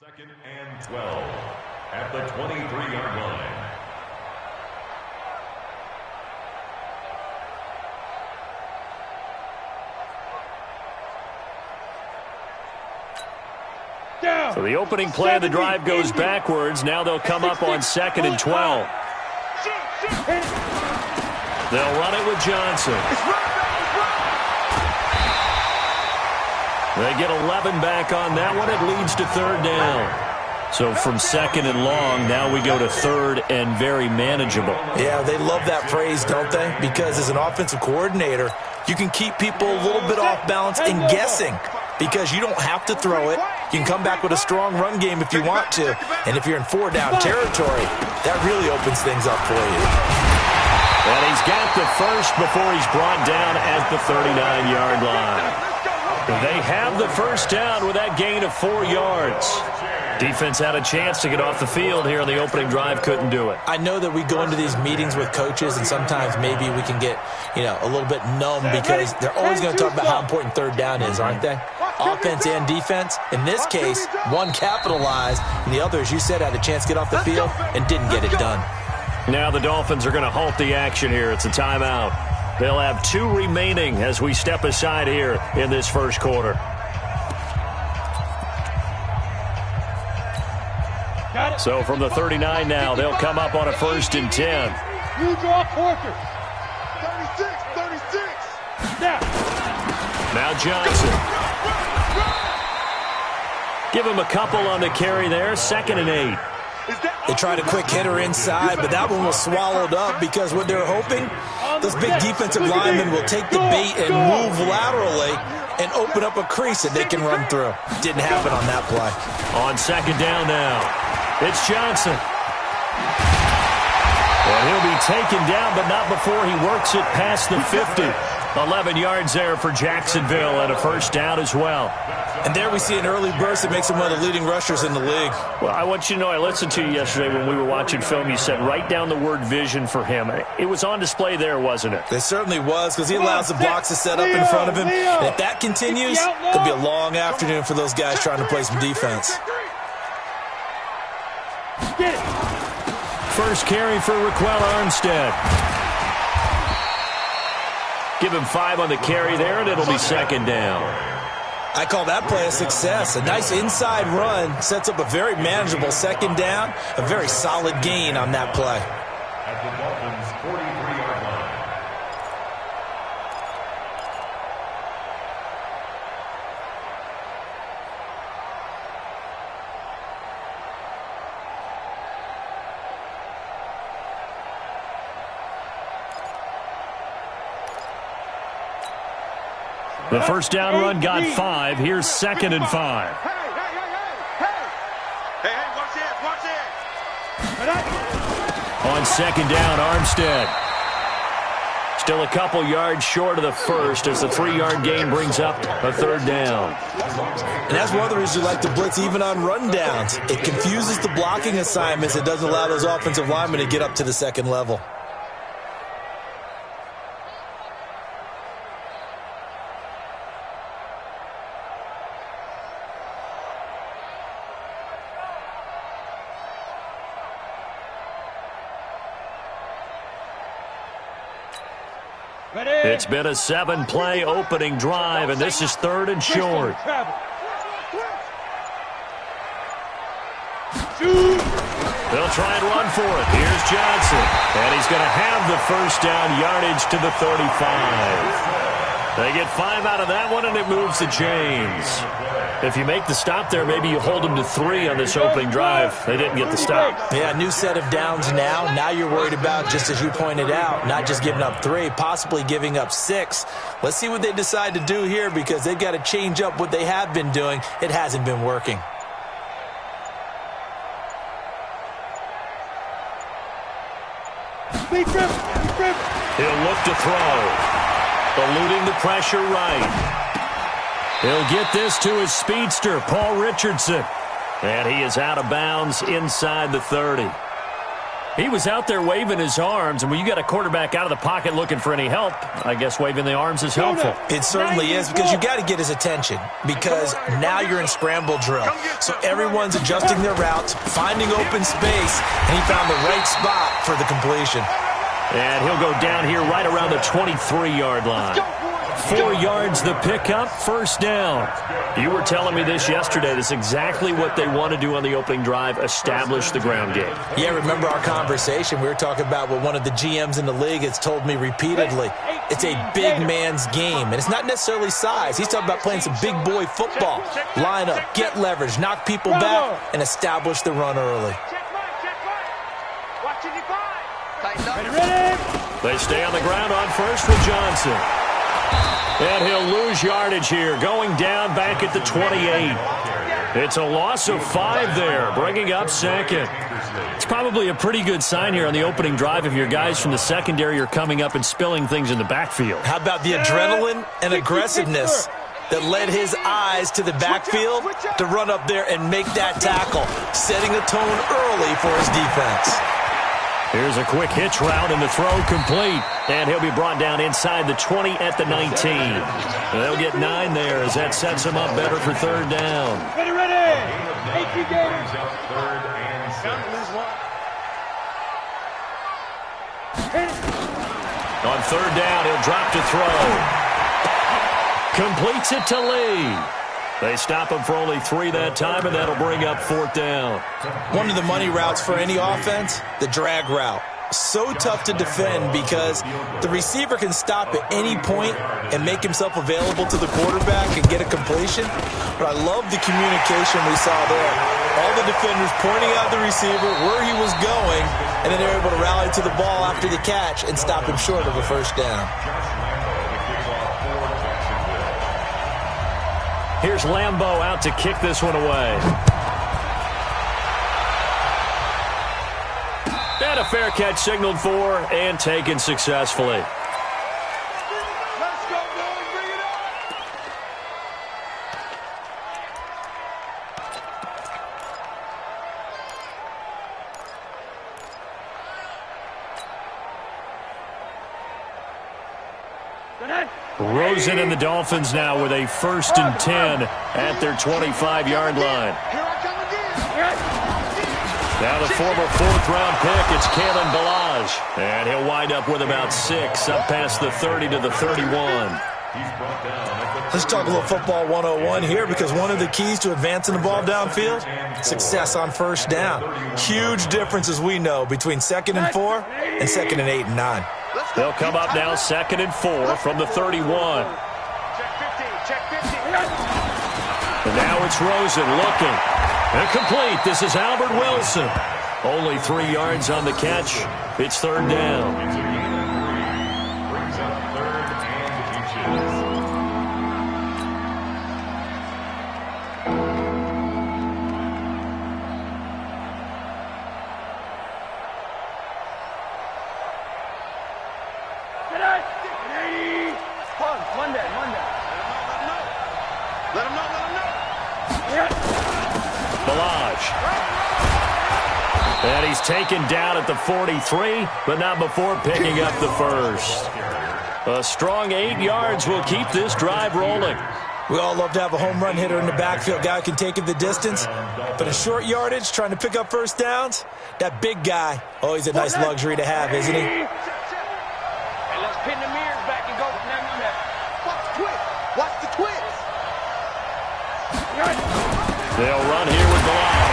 Second and 12 at the 23-yard line. So the opening play of the drive goes backwards. Now they'll come up on 2nd and 12. They'll run it with Johnson. They get 11 back on that one. It leads to 3rd down. So from 2nd and long, now we go to 3rd and very manageable. Yeah, they love that phrase, don't they? Because as an offensive coordinator, you can keep people a little bit off balance and guessing because you don't have to throw it. You can come back with a strong run game if you want to. And if you're in 4-down territory, that really opens things up for you. And he's got the first before he's brought down at the 39-yard line. They have the first down with that gain of 4 yards. Defense had a chance to get off the field here on the opening drive, couldn't do it. I know that we go into these meetings with coaches, and sometimes maybe we can get, a little bit numb because they're always going to talk about how important 3rd down is, aren't they? Offense and defense. In this case, one capitalized, and the other, as you said, had a chance to get off the field and didn't get it done. Now the Dolphins are going to halt the action here. It's a timeout. They'll have 2 remaining as we step aside here in this first quarter. So from the 39 now, they'll come up on a 1st and 10. You draw quarters. 36. Now Johnson. Give him a couple on the carry there. 2nd and 8. They tried a quick hitter inside, but that one was swallowed up because what they're hoping, those big defensive linemen will take the bait and move laterally and open up a crease that they can run through. Didn't happen on that play. On 2nd down now, it's Johnson. And he'll be taken down, but not before he works it past the 50. 11 yards there for Jacksonville and a 1st down as well. And there we see an early burst that makes him one of the leading rushers in the league. Well, I want you to know, I listened to you yesterday when we were watching film. You said write down the word vision for him. It was on display there, wasn't it? It certainly was, because he allows the blocks to set up in front of him. And if that continues, it'll be a long afternoon for those guys trying to play some defense. First carry for Raquel Armstead. Give him 5 on the carry there, and it'll be 2nd down. I call that play a success. A nice inside run sets up a very manageable 2nd down. A very solid gain on that play. At the Dolphins' 43-yard line. The 1st down run got 5. Here's 2nd and 5. Hey, watch it. On 2nd down, Armstead. Still a couple yards short of the first as the 3-yard gain brings up a 3rd down. And that's one of the reasons you like to blitz even on rundowns. It confuses the blocking assignments. It doesn't allow those offensive linemen to get up to the 2nd level. It's been a 7-play opening drive, and this is 3rd and short. They'll try and run for it. Here's Johnson, and he's going to have the 1st down yardage to the 35. They get 5 out of that one, and it moves the chains. If you make the stop there, maybe you hold them to 3 on this opening drive. They didn't get the stop. Yeah, new set of downs now. Now you're worried about, just as you pointed out, not just giving up 3, possibly giving up 6. Let's see what they decide to do here because they've got to change up what they have been doing. It hasn't been working. He'll look to throw. Eluding the pressure right. He'll get this to his speedster, Paul Richardson. And he is out of bounds inside the 30. He was out there waving his arms, and when you got a quarterback out of the pocket looking for any help, I guess waving the arms is helpful. It certainly is, because you got to get his attention, because now you're in scramble drill. So everyone's adjusting their routes, finding open space, and he found the right spot for the completion. And he'll go down here right around the 23-yard line. 4 yards the pickup, first down. You were telling me this yesterday. That's exactly what they want to do on the opening drive, establish the ground game. Yeah, remember our conversation? We were talking about what one of the GMs in the league has told me repeatedly. It's a big man's game, and it's not necessarily size. He's talking about playing some big boy football. Line up, get leverage, knock people back, and establish the run early. They stay on the ground on first with Johnson. And he'll lose yardage here, going down back at the 28. It's a loss of 5 there, bringing up second. It's probably a pretty good sign here on the opening drive if your guys from the secondary are coming up and spilling things in the backfield. How about the adrenaline and aggressiveness that led his eyes to the backfield to run up there and make that tackle, setting a tone early for his defense. Here's a quick hitch route, and the throw complete. And he'll be brought down inside the 20 at the 19. They'll get 9 there as that sets him up better for third down. Ready, ready. 18 gators. On third down, he'll drop to throw. Completes it to Lee. They stop him for only 3 that time, and that'll bring up fourth down. One of the money routes for any offense, the drag route. So tough to defend because the receiver can stop at any point and make himself available to the quarterback and get a completion. But I love the communication we saw there. All the defenders pointing out the receiver, where he was going, and then they're able to rally to the ball after the catch and stop him short of a first down. Here's Lambeau out to kick this one away. And a fair catch signaled for and taken successfully. Let's go, boys. Bring it up. Rosen and the Dolphins now with a 1st and 10 at their 25-yard line. Here I come again. Now the former 4th-round pick, it's Kalen Ballage. And he'll wind up with about 6 up past the 30 to the 31. Let's talk a little football 101 here, because one of the keys to advancing the ball downfield, success on first down. Huge difference, as we know, between 2nd and 4 and 2nd and 8 and 9. They'll come up now 2nd and 4 from the 31. Check 50. And now it's Rosen looking. And complete. This is Albert Wilson. Only 3 yards on the catch. It's third down. Let him know. And he's taken down at the 43, but not before picking up the first. A strong 8 yards will keep this drive rolling. We all love to have a home run hitter in the backfield. Guy who can take it the distance. But in short yardage, trying to pick up first downs, that big guy, always a nice luxury to have, isn't he? And let's pin the mirrors back and go. Watch the twist. They'll run here with Ballage.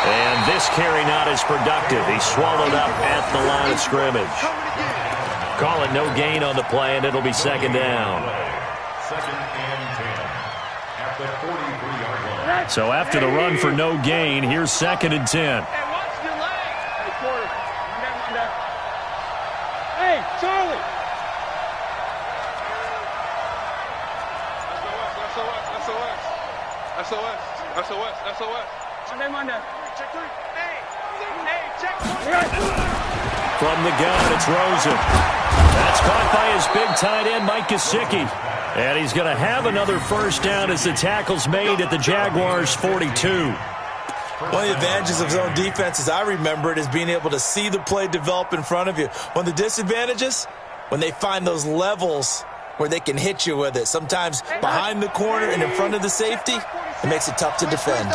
And this carry not as productive. He's swallowed up at the line of scrimmage. Call it no gain on the play, and it'll be second down. 2nd and 10 at the 43-yard line. So after the run for no gain, here's 2nd and 10. Hey, watch your leg. Hey, Corey. Run down. Hey, Charlie. SOS. Monday. Check 3. Hey, check 1. From the gun, it's Rosen. That's caught by his big tight end, Mike Gesicki. And he's going to have another first down as the tackle's made at the Jaguars' 42. One of the advantages of zone defense, as I remember it, is being able to see the play develop in front of you. One of the disadvantages, when they find those levels where they can hit you with it, sometimes behind the corner and in front of the safety, it makes it tough to defend.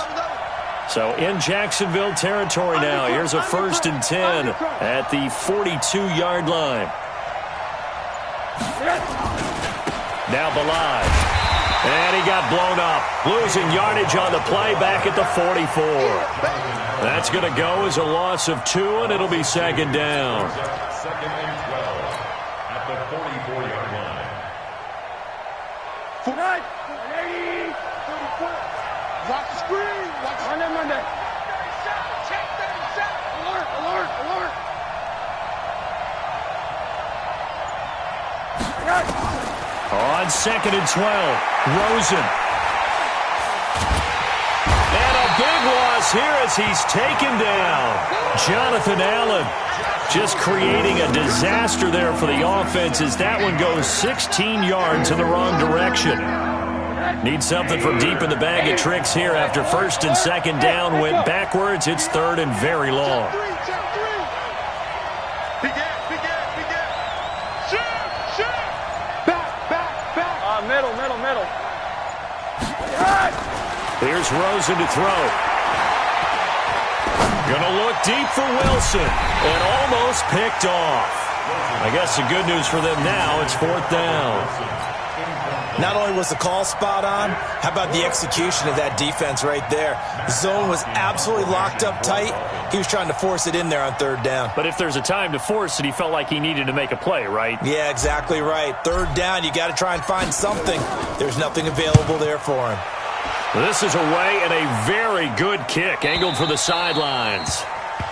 So in Jacksonville territory now, here's a 1st and 10 at the 42-yard line. Now Belay. And he got blown up, losing yardage on the play back at the 44. That's going to go as a loss of 2, and it'll be 2nd down. 2nd and 12 at the 44-yard line. 180, 34. Watch the screen. Watch Monday. 37. Alert. On 2nd and 12, Rosen. And a big loss here as he's taken down. Jonathan Allen just creating a disaster there for the offense as that one goes 16 yards in the wrong direction. Need something from deep in the bag of tricks here after 1st and 2nd down. Went backwards. It's 3rd and very long. Middle. Here's Rosen to throw. Gonna look deep for Wilson. And almost picked off. I guess the good news for them now, it's 4th down. Not only was the call spot on, how about the execution of that defense right there? The zone was absolutely locked up tight. He was trying to force it in there on 3rd down. But if there's a time to force it, he felt like he needed to make a play, right? Yeah, exactly right. 3rd down, you got to try and find something. There's nothing available there for him. This is away and a very good kick, angled for the sidelines.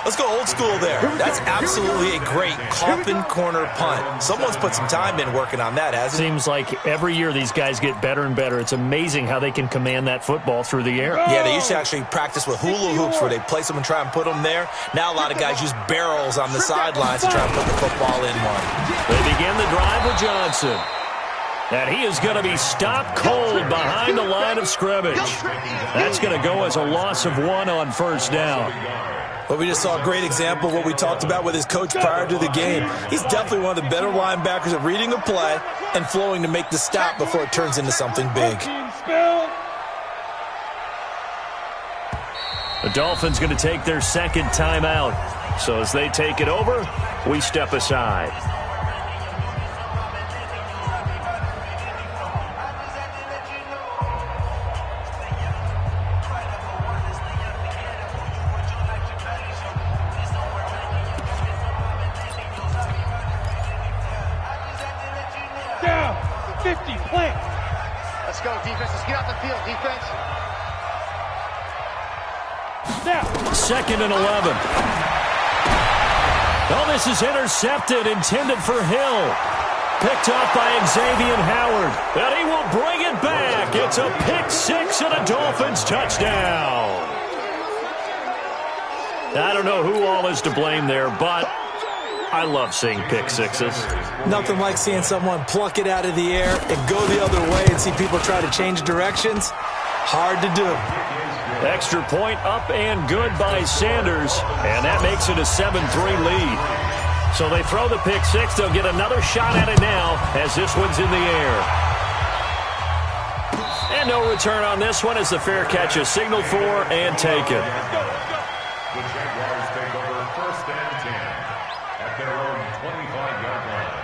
Let's go old school there. That's absolutely a great coffin corner punt. Someone's put some time in working on that, hasn't it? Seems like every year these guys get better and better. It's amazing how they can command that football through the air. Yeah, they used to actually practice with hula hoops where they place them and try and put them there. Now a lot of guys use barrels on the sidelines to try and put the football in one. They begin the drive with Johnson. And he is going to be stopped cold behind the line of scrimmage. That's going to go as a loss of 1 on 1st down. Well, we just saw a great example of what we talked about with his coach prior to the game. He's definitely one of the better linebackers at reading a play and flowing to make the stop before it turns into something big. The Dolphins going to take their 2nd timeout. So as they take it over, we step aside. Down. 50. Plant. Let's go, defense. Let's get out the field, defense. Now. 2nd and 11. Oh, this is intercepted, intended for Hill. Picked up by Xavier Howard. And he will bring it back. It's a pick 6 and a Dolphins touchdown. I don't know who all is to blame there, but I love seeing pick 6s. Nothing like seeing someone pluck it out of the air and go the other way and see people try to change directions. Hard to do. Extra point up and good by Sanders, and that makes it a 7-3 lead. So they throw the pick 6. They'll get another shot at it now as this one's in the air. And no return on this one as the fair catch is signaled for and taken. The Jaguars take over 1st and 10 at their own 25-yard line.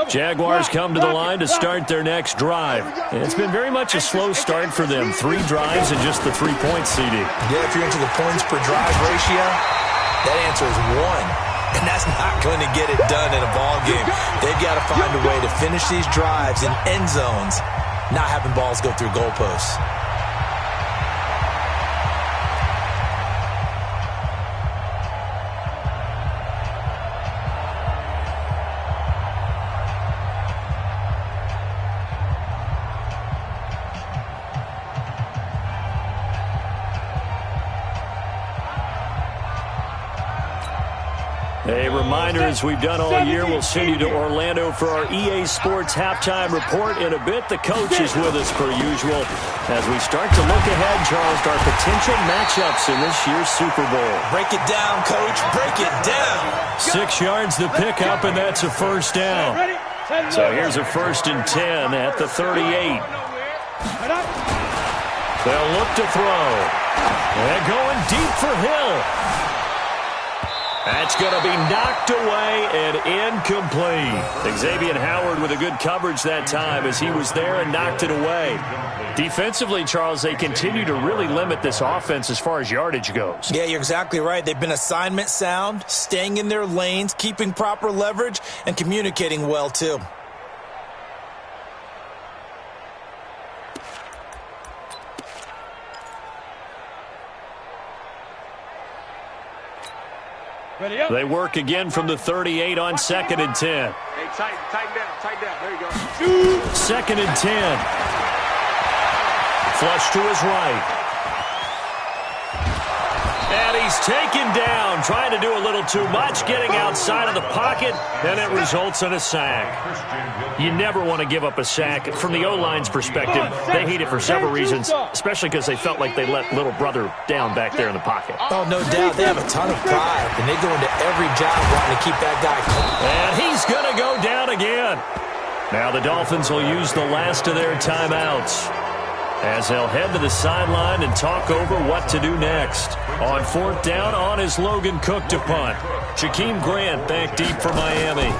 Jaguars come to the line to start their next drive. It's been very much a slow start for them. 3 drives and just the 3 points, CD. Yeah, if you're into the points per drive ratio, that answer is 1. And that's not going to get it done in a ball game. They've got to find a way to finish these drives in end zones, not having balls go through goalposts. A reminder, as we've done all year, we'll send you to Orlando for our EA Sports halftime report in a bit. The coach is with us per usual as we start to look ahead, Charles, to our potential matchups in this year's Super Bowl. Break it down, Coach. Break it down. 6 yards the pickup, and that's a first down. So here's a 1st and 10 at the 38. They'll look to throw. They're going deep for Hill. That's going to be knocked away and incomplete. Xavier Howard with a good coverage that time as he was there and knocked it away. Defensively, Charles, they continue to really limit this offense as far as yardage goes. Yeah, you're exactly right. They've been assignment sound, staying in their lanes, keeping proper leverage, and communicating well, too. They work again from the 38 on 2nd and 10. Hey, tighten down. There you go. 2nd and 10. Flush to his right. And he's taken down, trying to do a little too much, getting outside of the pocket, and it results in a sack. You never want to give up a sack. From the O-line's perspective, they hate it for several reasons, especially because they felt like they let little brother down back there in the pocket. Oh, no doubt. They have a ton of pride, and they go into every job wanting to keep that guy clean. And he's going to go down again. Now the Dolphins will use the last of their timeouts as they'll head to the sideline and talk over what to do next. On 4th down, on is Logan Cook to punt. Jakeem Grant back deep for Miami.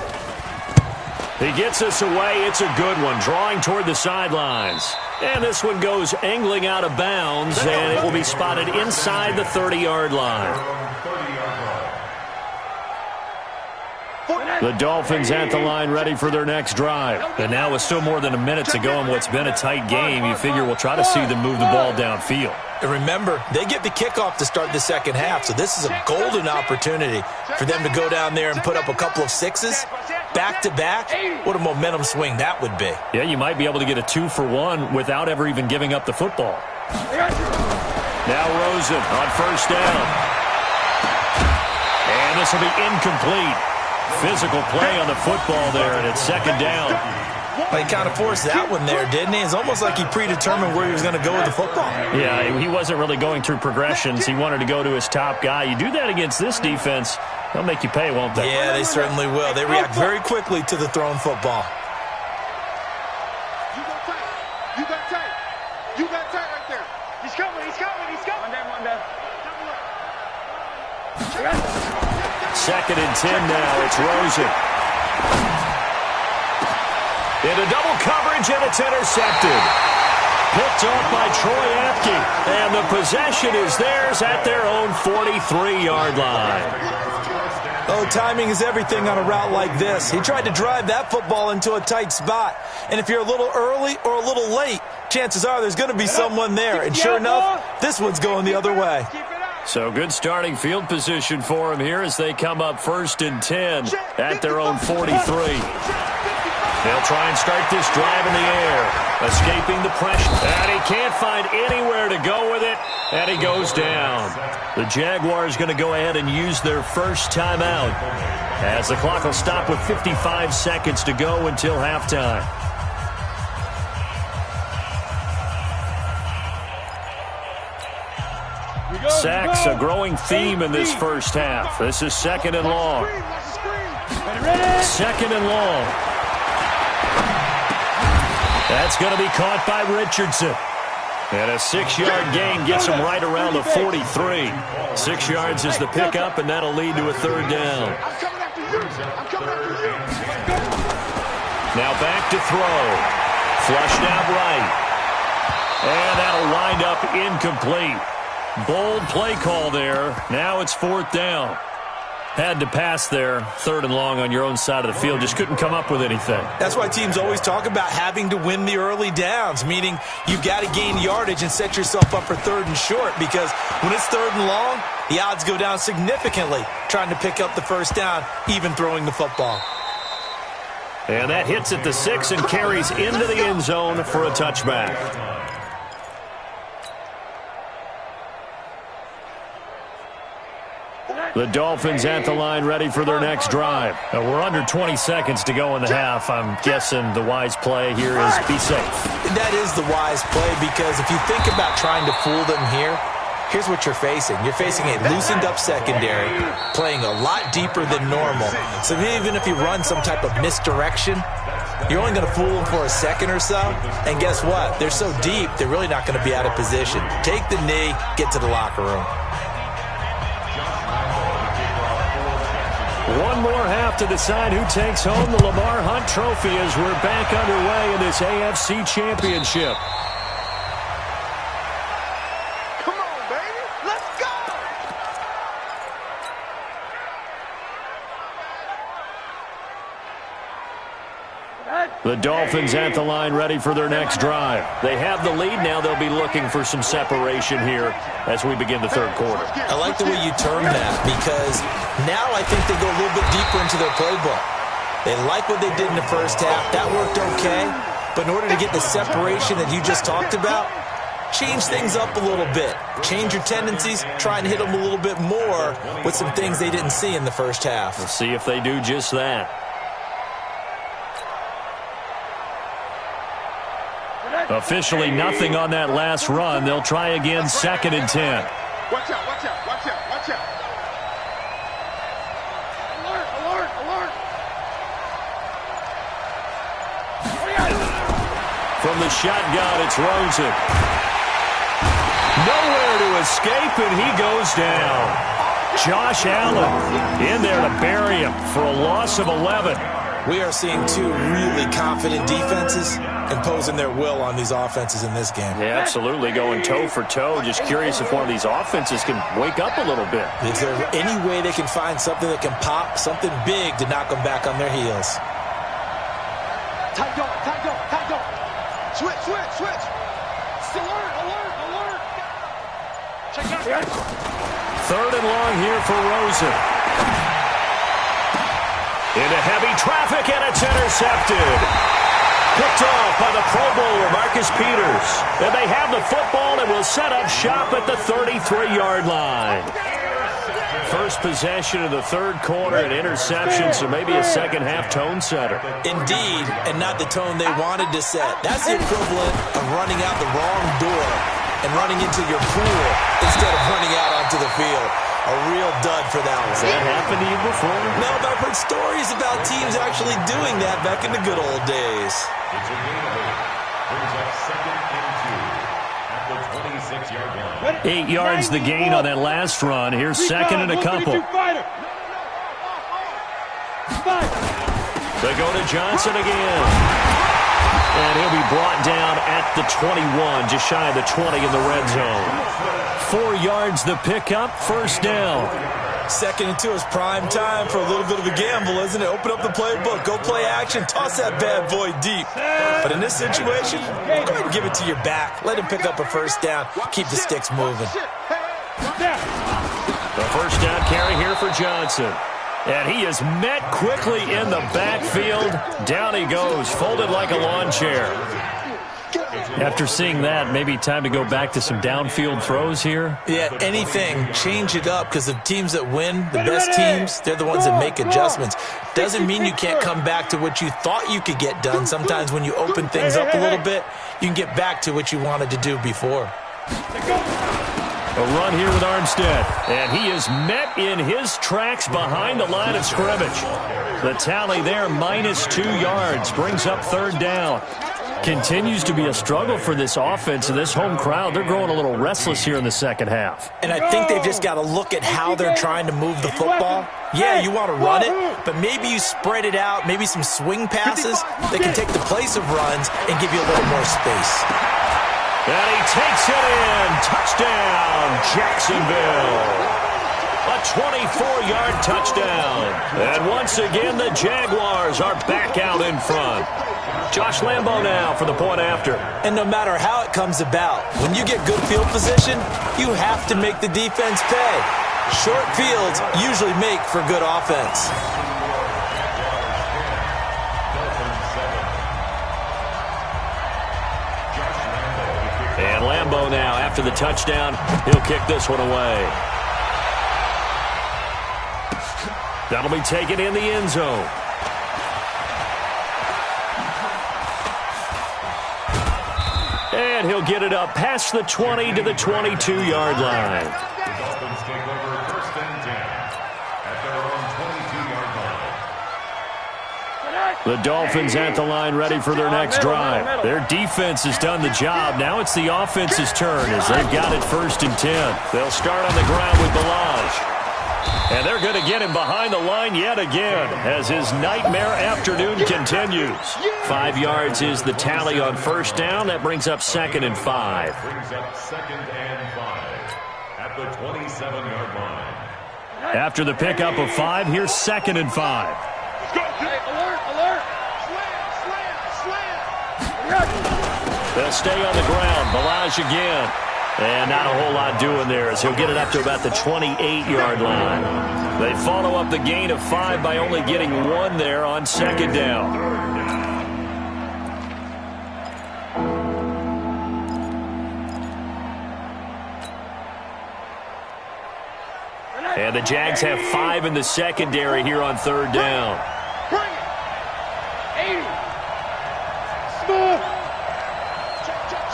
He gets us away. It's a good one, drawing toward the sidelines. And this one goes angling out of bounds, and it will be spotted inside the 30-yard line. The Dolphins at the line ready for their next drive. And now with still more than a minute to go in what's been a tight game, you figure we'll try to see them move the ball downfield. And remember, they get the kickoff to start the second half, so this is a golden opportunity for them to go down there and put up a couple of sixes back-to-back. What a momentum swing that would be. Yeah, you might be able to get a 2-for-1 without ever even giving up the football. Now Rosen on 1st down. And this will be incomplete. Physical play on the football there, and it's 2nd down. Well, he kind of forced that one there, didn't he? It's almost like he predetermined where he was going to go with the football. Yeah, he wasn't really going through progressions. He wanted to go to his top guy. You do that against this defense, they'll make you pay, won't they? Yeah, they certainly will. They react very quickly to the thrown football. You got tight. You got tight right there. He's coming. One down. 2nd and 10 now. It's Rosen. Into double coverage, and it's intercepted. Picked off by Troy Apke. And the possession is theirs at their own 43-yard line. Oh, timing is everything on a route like this. He tried to drive that football into a tight spot. And if you're a little early or a little late, chances are there's going to be someone there. And sure enough, this one's going the other way. So good starting field position for him here as they come up 1st and 10 at their own 43. They'll try and start this drive in the air, escaping the pressure. And he can't find anywhere to go with it, and he goes down. The Jaguars going to go ahead and use their first timeout as the clock will stop with 55 seconds to go until halftime. Sacks, a growing theme in this first half. This is 2nd and long. 2nd and long. That's going to be caught by Richardson. And a 6-yard gain gets him right around the 43. 6 yards is the pickup, and that'll lead to a 3rd down. Now back to throw. Flushed out right. And that'll wind up incomplete. Bold play call there. Now it's 4th down. Had to pass there, 3rd and long on your own side of the field. Just couldn't come up with anything. That's why teams always talk about having to win the early downs, meaning you've got to gain yardage and set yourself up for 3rd and short, because when it's 3rd and long, the odds go down significantly trying to pick up the 1st down, even throwing the football. And that hits at the 6 and carries into the end zone for a touchback. The Dolphins at the line ready for their next drive. We're under 20 seconds to go in the half. I'm guessing the wise play here is be safe. That is the wise play because if you think about trying to fool them here, here's what you're facing. You're facing a loosened up secondary, playing a lot deeper than normal. So even if you run some type of misdirection, you're only going to fool them for a second or so. And guess what? They're so deep, they're really not going to be out of position. Take the knee, get to the locker room. One more half to decide who takes home the Lamar Hunt Trophy as we're back underway in this AFC Championship. Come on, baby. Let's go. The Dolphins at the line ready for their next drive. They have the lead now. They'll be looking for some separation here as we begin the third quarter. I like the way you term that because now I think they go a little bit deeper into their playbook. They like what they did in the first half. That worked okay. But in order to get the separation that you just talked about, change things up a little bit. Change your tendencies. Try and hit them a little bit more with some things they didn't see in the first half. We'll see if they do just that. Officially nothing on that last run. They'll try again, 2nd and 10. Watch out, watch out, watch out, watch out. Alert, alert, alert. From the shotgun, it's Rosen. Nowhere to escape, and he goes down. Josh Allen in there to bury him for a loss of 11. We are seeing two really confident defenses imposing their will on these offenses in this game. Yeah, absolutely, going toe for toe. Just curious if one of these offenses can wake up a little bit. Is there any way they can find something that can pop, something big to knock them back on their heels? Tight dog, tight dog, tight dog. Switch, switch, switch. Alert, alert, alert. Check out. 3rd and long here for Rosen. Into heavy traffic, and it's intercepted. Picked off by the Pro Bowler, Marcus Peters. And they have the football and will set up shop at the 33-yard line. First possession of the third quarter, an interception, so maybe a second-half tone setter. Indeed, and not the tone they wanted to set. That's the equivalent of running out the wrong door and running into your pool instead of running out onto the field. A real dud for that one. Has that happened to you before? No, but I've heard stories about teams actually doing that back in the good old days. It's a gain of 8. Brings up 2nd and 2 at the 26-yard line. 8 yards the gain on that last run. Here's 2nd and a couple. They go to Johnson again. And he'll be brought down at the 21, just shy of the 20 in the red zone. 4 yards the pickup, 1st down. 2nd and 2 is prime time for a little bit of a gamble, isn't it? Open up the playbook, go play action, toss that bad boy deep. But in this situation, go ahead and give it to your back. Let him pick up a 1st down, keep the sticks moving. The 1st down carry here for Johnson. And he is met quickly in the backfield. Down he goes, folded like a lawn chair. After seeing that, maybe time to go back to some downfield throws here? Yeah, anything. Change it up because the teams that win, the best teams, they're the ones that make adjustments. Doesn't mean you can't come back to what you thought you could get done. Sometimes when you open things up a little bit, you can get back to what you wanted to do before. A run here with Armstead. And he is met in his tracks behind the line of scrimmage. The tally there, -2 yards, brings up 3rd down. Continues to be a struggle for this offense and this home crowd. They're growing a little restless here in the second half. And I think they've just got to look at how they're trying to move the football. Yeah, you want to run it, but maybe you spread it out, maybe some swing passes that can take the place of runs and give you a little more space. And he takes it in. Touchdown, Jacksonville. A 24-yard touchdown. And once again, the Jaguars are back out in front. Josh Lambo now for the point after. And no matter how it comes about, when you get good field position, you have to make the defense pay. Short fields usually make for good offense. And Lambo now, after the touchdown, he'll kick this one away. That'll be taken in the end zone. And he'll get it up past the 20 to the 22-yard line. The Dolphins take over first and 10 at their own 22-yard line. The Dolphins at the line ready for their next drive. Their defense has done the job. Now it's the offense's turn as they've got it first and 10. They'll start on the ground with Balaj. And they're going to get him behind the line yet again as his nightmare afternoon continues. 5 yards is the tally on first down. That brings up 2nd and 5. Brings up 2nd and 5 at the 27-yard line. After the pickup of 5, here's 2nd and 5. Hey, alert, alert. Slam. They'll stay on the ground. Balaj again. And not a whole lot doing there as he'll get it up to about the 28-yard line. They follow up the gain of 5 by only getting 1 there on 2nd down. And the Jags have 5 in the secondary here on 3rd down. Bring it. 80. Smooth. Check.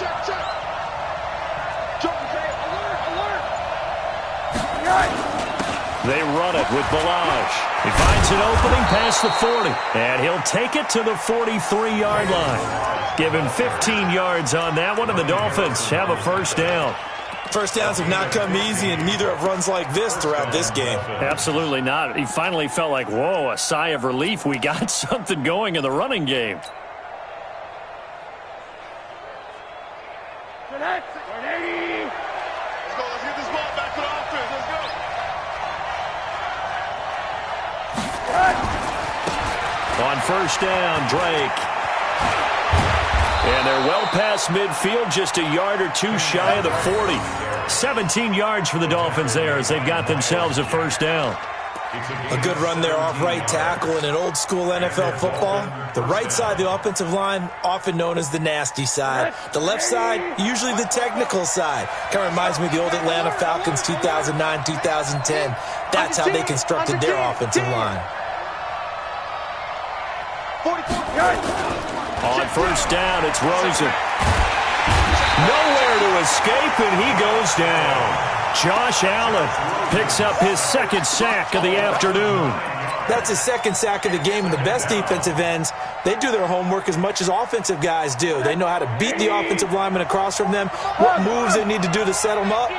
They run it with Balaj. He finds an opening past the 40, and he'll take it to the 43-yard line. Give him 15 yards on that one, and the Dolphins have a first down. First downs have not come easy, and neither have runs like this throughout this game. Absolutely not. He finally felt like, whoa, a sigh of relief. We got something going in the running game. Let's get this ball back to the offense. Let's go. On first down, Drake. And they're well past midfield, just a yard or 2 shy of the 40. 17 yards for the Dolphins there as they've got themselves a first down. A good run there off right tackle in an old-school NFL football. The right side of the offensive line, often known as the nasty side. The left side, usually the technical side. Kind of reminds me of the old Atlanta Falcons 2009-2010. That's how they constructed their offensive line. On first down, it's Rosen. Nowhere to escape, and he goes down. Josh Allen picks up his 2nd sack of the afternoon. That's his 2nd sack of the game, and the best defensive ends, they do their homework as much as offensive guys do. They know how to beat the offensive lineman across from them, what moves they need to do to set them up.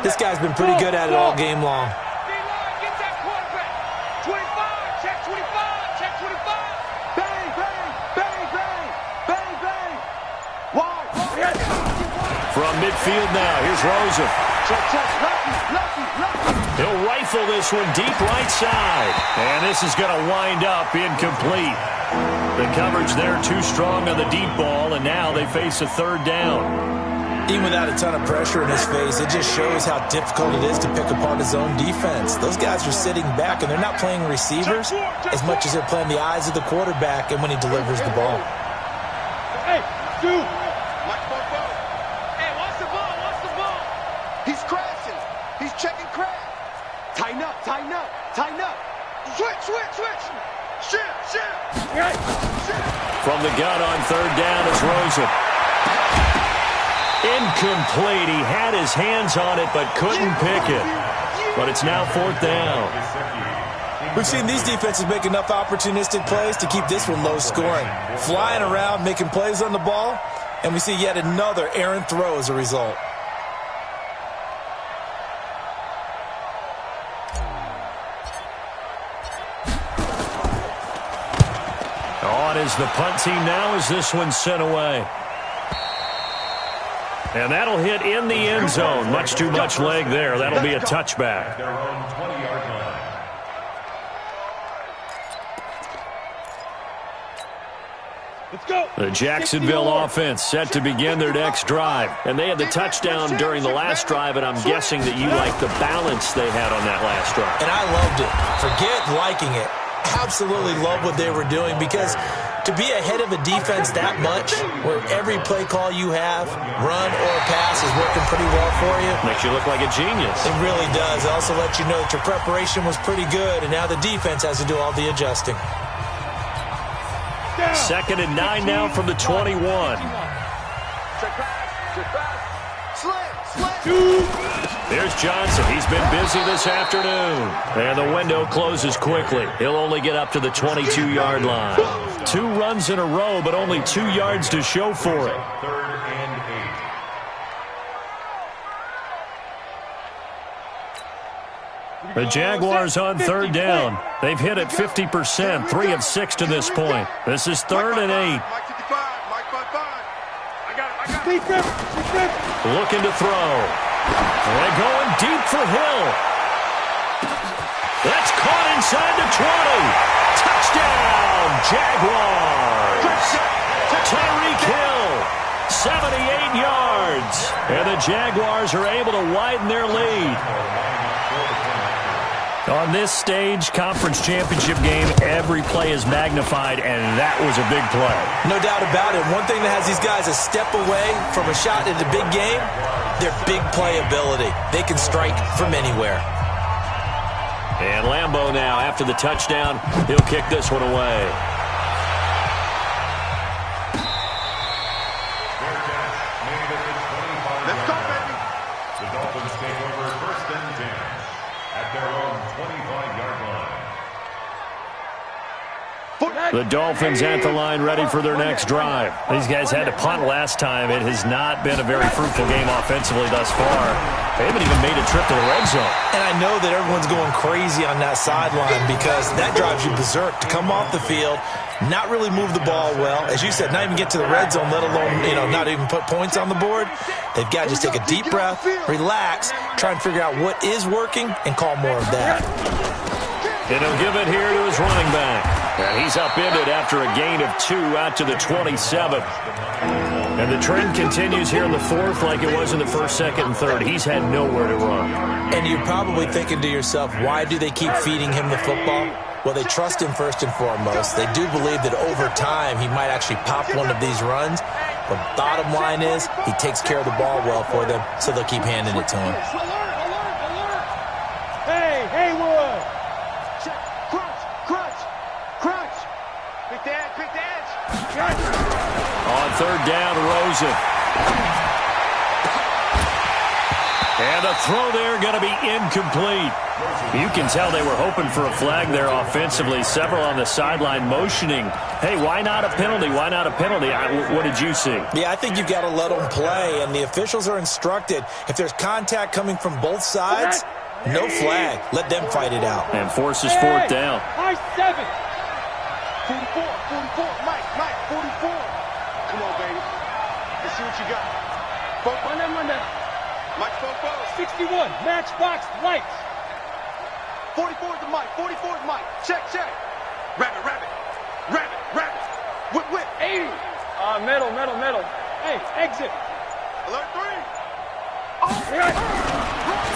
This guy's been pretty good at it all game long. From midfield now, here's Rosen. He'll rifle this one deep right side. And this is going to wind up incomplete. The coverage there too strong on the deep ball, and now they face a 3rd down. Even without a ton of pressure in his face, it just shows how difficult it is to pick apart his own defense. Those guys are sitting back, and they're not playing receivers as much as they're playing the eyes of the quarterback and when he delivers the ball. Hey, dude. Hey, watch the ball. He's crashing. He's checking crash. Tighten up. Switch. Shift. From the gun on 3rd down is Rosen. Incomplete. He had his hands on it but couldn't pick it. But it's now 4th down. We've seen these defenses make enough opportunistic plays to keep this one low scoring. Flying around, making plays on the ball, and we see yet another errant throw as a result. On is the punt team now as this one's sent away. And that'll hit in the end zone. Much too much leg there. That'll be a touchback. Their own 20-yard line. Let's go. The Jacksonville offense set to begin their next drive. And they had the touchdown during the last drive, and I'm guessing that you like the balance they had on that last drive. And I loved it. Forget liking it. absolutely love what they were doing, because to be ahead of a defense that much, where every play call you have, run or pass, is working pretty well for you. Makes you look like a genius. It really does. It also lets you know that your preparation was pretty good, and now the defense has to do all the adjusting. 2nd and 9 now from the 21. Here's Johnson. He's been busy this afternoon. And the window closes quickly. He'll only get up to the 22-yard line. 2 runs in a row, but only 2 yards to show for it. 3rd and 8. The Jaguars on 3rd down. They've hit it 50%, 3 of 6 to this point. This is 3rd and 8. Looking to throw. And going deep for Hill. That's caught inside the 20. Touchdown, Jaguars. Tyreek Hill, 78 yards. And the Jaguars are able to widen their lead. On this stage, conference championship game, every play is magnified, and that was a big play. No doubt about it. One thing that has these guys a step away from a shot at the big game, their big play ability. They can strike from anywhere. And Lambeau now, after the touchdown, he'll kick this one away. Let's go, baby. The Dolphins take over 1st and 10 at their own 25-yard line. The Dolphins at the line, ready for their next drive. These guys had to punt last time. It has not been a very fruitful game offensively thus far. They haven't even made a trip to the red zone. And I know that everyone's going crazy on that sideline, because that drives you berserk to come off the field, not really move the ball well. As you said, not even get to the red zone, let alone, not even put points on the board. They've got to just take a deep breath, relax, try and figure out what is working, and call more of that. And he'll give it here to his running back. And he's upended after a gain of 2 out to the 27. And the trend continues here in the 4th like it was in the 1st, 2nd, and 3rd. He's had nowhere to run. And you're probably thinking to yourself, why do they keep feeding him the football? Well, they trust him first and foremost. They do believe that over time he might actually pop one of these runs. But bottom line is, he takes care of the ball well for them, so they'll keep handing it to him. Hey, Haywood! Crunch! Pick the edge! On 3rd down, Rosen. And the throw there going to be incomplete. You can tell they were hoping for a flag there offensively. Several on the sideline motioning. Hey, why not a penalty? Why not a penalty? What did you see? Yeah, I think you've got to let them play, and the officials are instructed, if there's contact coming from both sides, no flag. Let them fight it out. And forces 4th down. High 7. 44, Mike, 44. Come on, baby. Let's see what you got. Monday. Mike, 61, matchbox lights. 44 is the Mike, 44 is Mike. Check. Rabbit. Whip. 80. Middle. Hey, exit. Alert 3.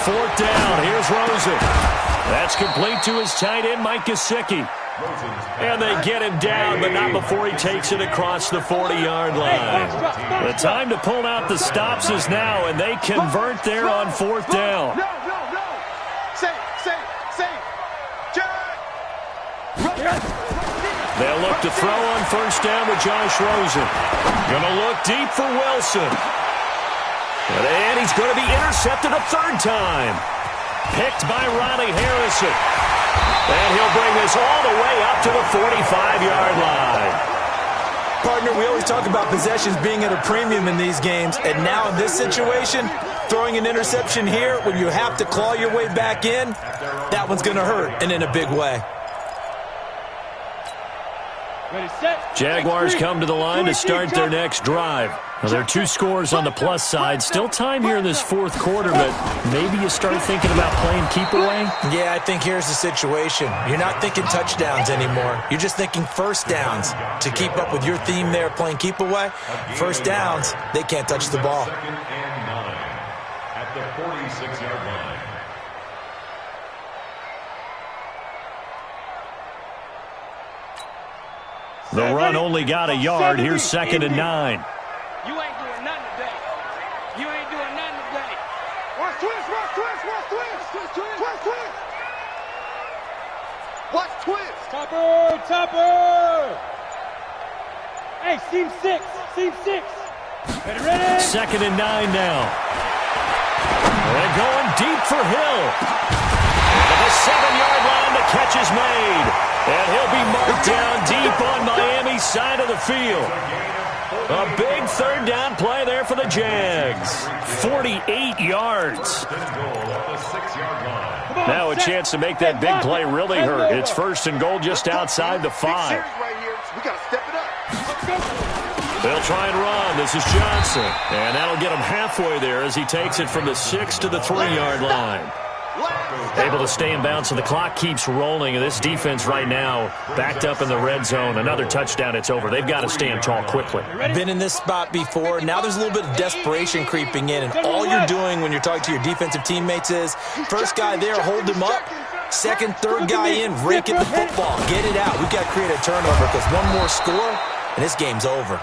4th down. Here's Rosen. That's complete to his tight end, Mike Gesicki. And they get him down, but not before he takes it across the 40-yard line. The time to pull out the stops is now, and they convert there on 4th down. No. Say. Jack. They'll look to throw on 1st down with Josh Rosen. Gonna look deep for Wilson. And he's going to be intercepted a 3rd time. Picked by Ronnie Harrison. And he'll bring this all the way up to the 45-yard line. Partner, we always talk about possessions being at a premium in these games, and now in this situation, throwing an interception here when you have to claw your way back in, that one's going to hurt, and in a big way. Jaguars come to the line to start their next drive. Now, there are 2 scores on the plus side. Still time here in this 4th quarter, but maybe you start thinking about playing keep away? Yeah, I think here's the situation. You're not thinking touchdowns anymore. You're just thinking 1st downs. To keep up with your theme there, playing keep away, 1st downs, they can't touch the ball. 2nd and 9 at the 46-yard line. The run only got a yard. Here's 2nd and 9. You ain't doing nothing today. You ain't doing nothing today. Watch twist, watch twist, watch twist, twist, twist, twist, twist. Watch twist. Topper, topper. Hey, seam 6, seam 6. Ready? 2nd and 9 now. They're going deep for Hill. At the 7-yard line, the catch is made. And he'll be marked down deep on Miami's side of the field. A big 3rd down play there for the Jags. 48 yards. Now a chance to make that big play really hurt. It's 1st and goal just outside the 5. We got to step it up. They'll try and run. This is Johnson. And that'll get him halfway there as he takes it from the 6 to the 3-yard line. Able to stay in bounds, so the clock keeps rolling. And this defense right now backed up in the red zone. Another touchdown, it's over. They've got to stand tall quickly. Been in this spot before. Now there's a little bit of desperation creeping in. And all you're doing when you're talking to your defensive teammates is, first guy there, hold him up. Second, third guy in, rake at the football. Get it out. We've got to create a turnover because one more score, and this game's over.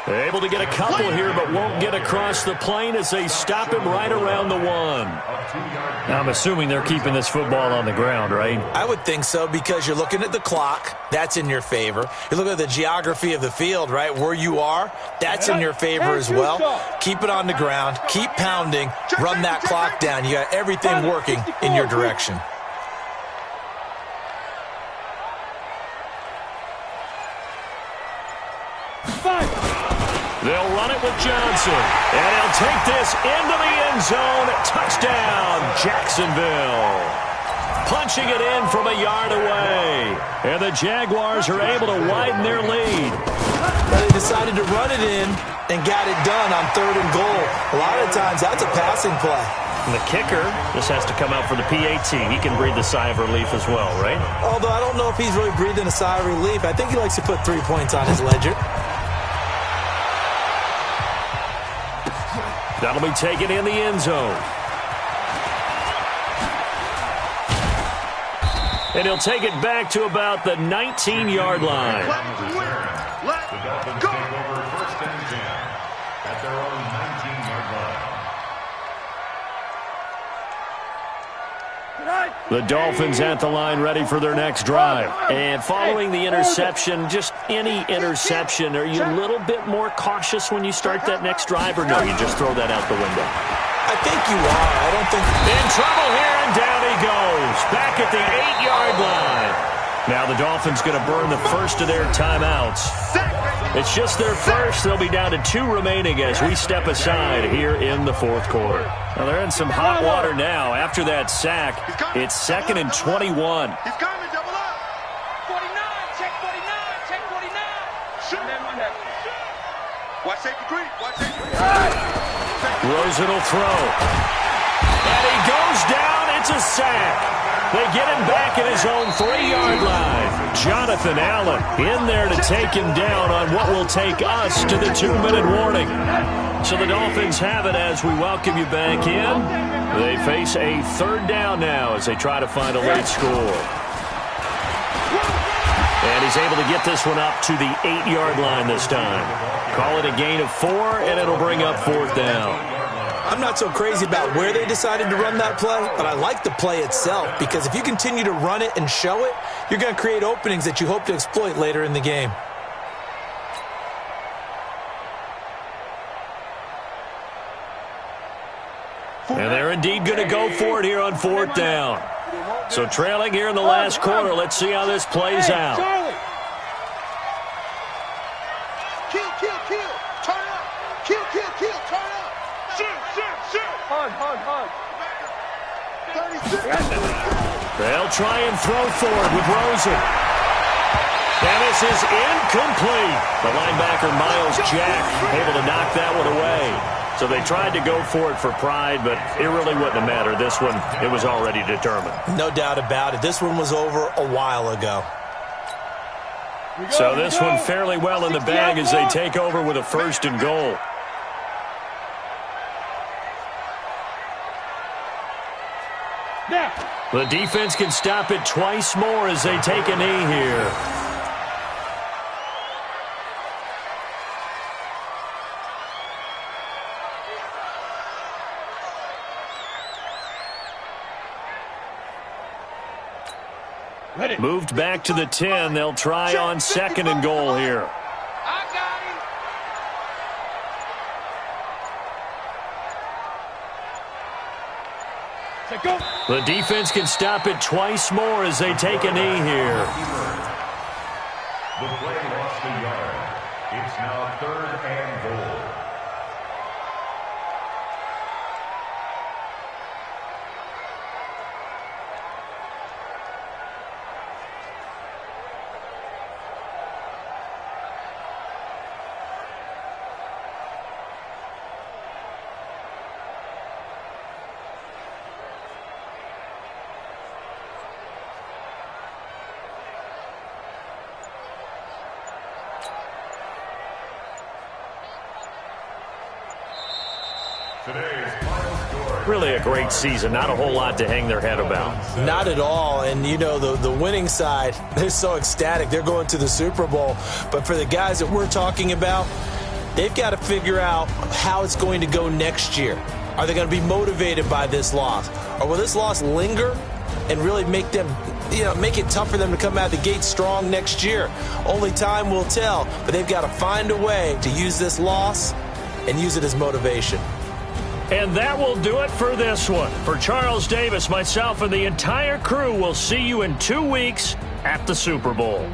They're able to get a couple here, but won't get across the plane as they stop him right around the 1. I'm assuming they're keeping this football on the ground, right? I would think so because you're looking at the clock. That's in your favor. You're looking at the geography of the field, right? Where you are, that's in your favor as well. Keep it on the ground. Keep pounding. Run that clock down. You got everything working in your direction. They'll run it with Johnson. And he'll take this into the end zone. Touchdown, Jacksonville. Punching it in from a yard away. And the Jaguars are able to widen their lead. Well, they decided to run it in and got it done on 3rd and goal. A lot of times, that's a passing play. And the kicker, this has to come out for the PAT. He can breathe the sigh of relief as well, right? Although I don't know if he's really breathing a sigh of relief. I think he likes to put 3 points on his ledger. That'll be taken in the end zone. And he'll take it back to about the 19-yard line. The Dolphins take over 1st and 10 at their own 19-yard line. The Dolphins at the line ready for their next drive. And following the interception, just any interception, are you a little bit more cautious when you start that next drive, or no, you just throw that out the window? I think you are. I don't think... In trouble here, and down he goes. Back at the 8-yard line. Now the Dolphins going to burn the first of their timeouts. It's just their first. They'll be down to 2 remaining as we step aside here in the 4th quarter. Now they're in some hot water now. After that sack, it's 2nd and 21. He's coming, double up. 49, check 49, check 49. Shoot. Watch safety creep, watch safety creep. Rosen will throw. And he goes down. It's a sack. They get him back at his own 3-yard line. Jonathan Allen in there to take him down on what will take us to the 2-minute warning. So the Dolphins have it as we welcome you back in. They face a 3rd down now as they try to find a late score. And he's able to get this one up to the 8-yard line this time. Call it a gain of 4, and it'll bring up 4th down. I'm not so crazy about where they decided to run that play, but I like the play itself because if you continue to run it and show it, you're going to create openings that you hope to exploit later in the game. And they're indeed going to go for it here on 4th down. So trailing here in the last quarter, let's see how this plays out. Kill, kill, kill. Turn up. Kill, kill, kill. Turn up. Shoot, shoot, shoot. Hug. 36. They'll try and throw forward with Rosen. And this is incomplete. The linebacker, Miles Jack, able to knock that one away. So they tried to go for it for pride, but it really wouldn't have mattered. This one, it was already determined. No doubt about it. This one was over a while ago. So this one fairly well in the bag as they take over with a 1st and goal. The defense can stop it twice more as they take a knee here. Moved back to the 10. They'll try on 2nd and goal here. I got him. Go. The defense can stop it twice more as they take a knee here. The play lost a yard. It's now 3rd and goal. Really a great season. Not a whole lot to hang their head about. Not at all. And, you know, the winning side, they're so ecstatic. They're going to the Super Bowl. But for the guys that we're talking about, they've got to figure out how it's going to go next year. Are they going to be motivated by this loss? Or will this loss linger and really make them, make it tough for them to come out of the gate strong next year? Only time will tell. But they've got to find a way to use this loss and use it as motivation. And that will do it for this one. For Charles Davis, myself, and the entire crew, we'll see you in 2 weeks at the Super Bowl.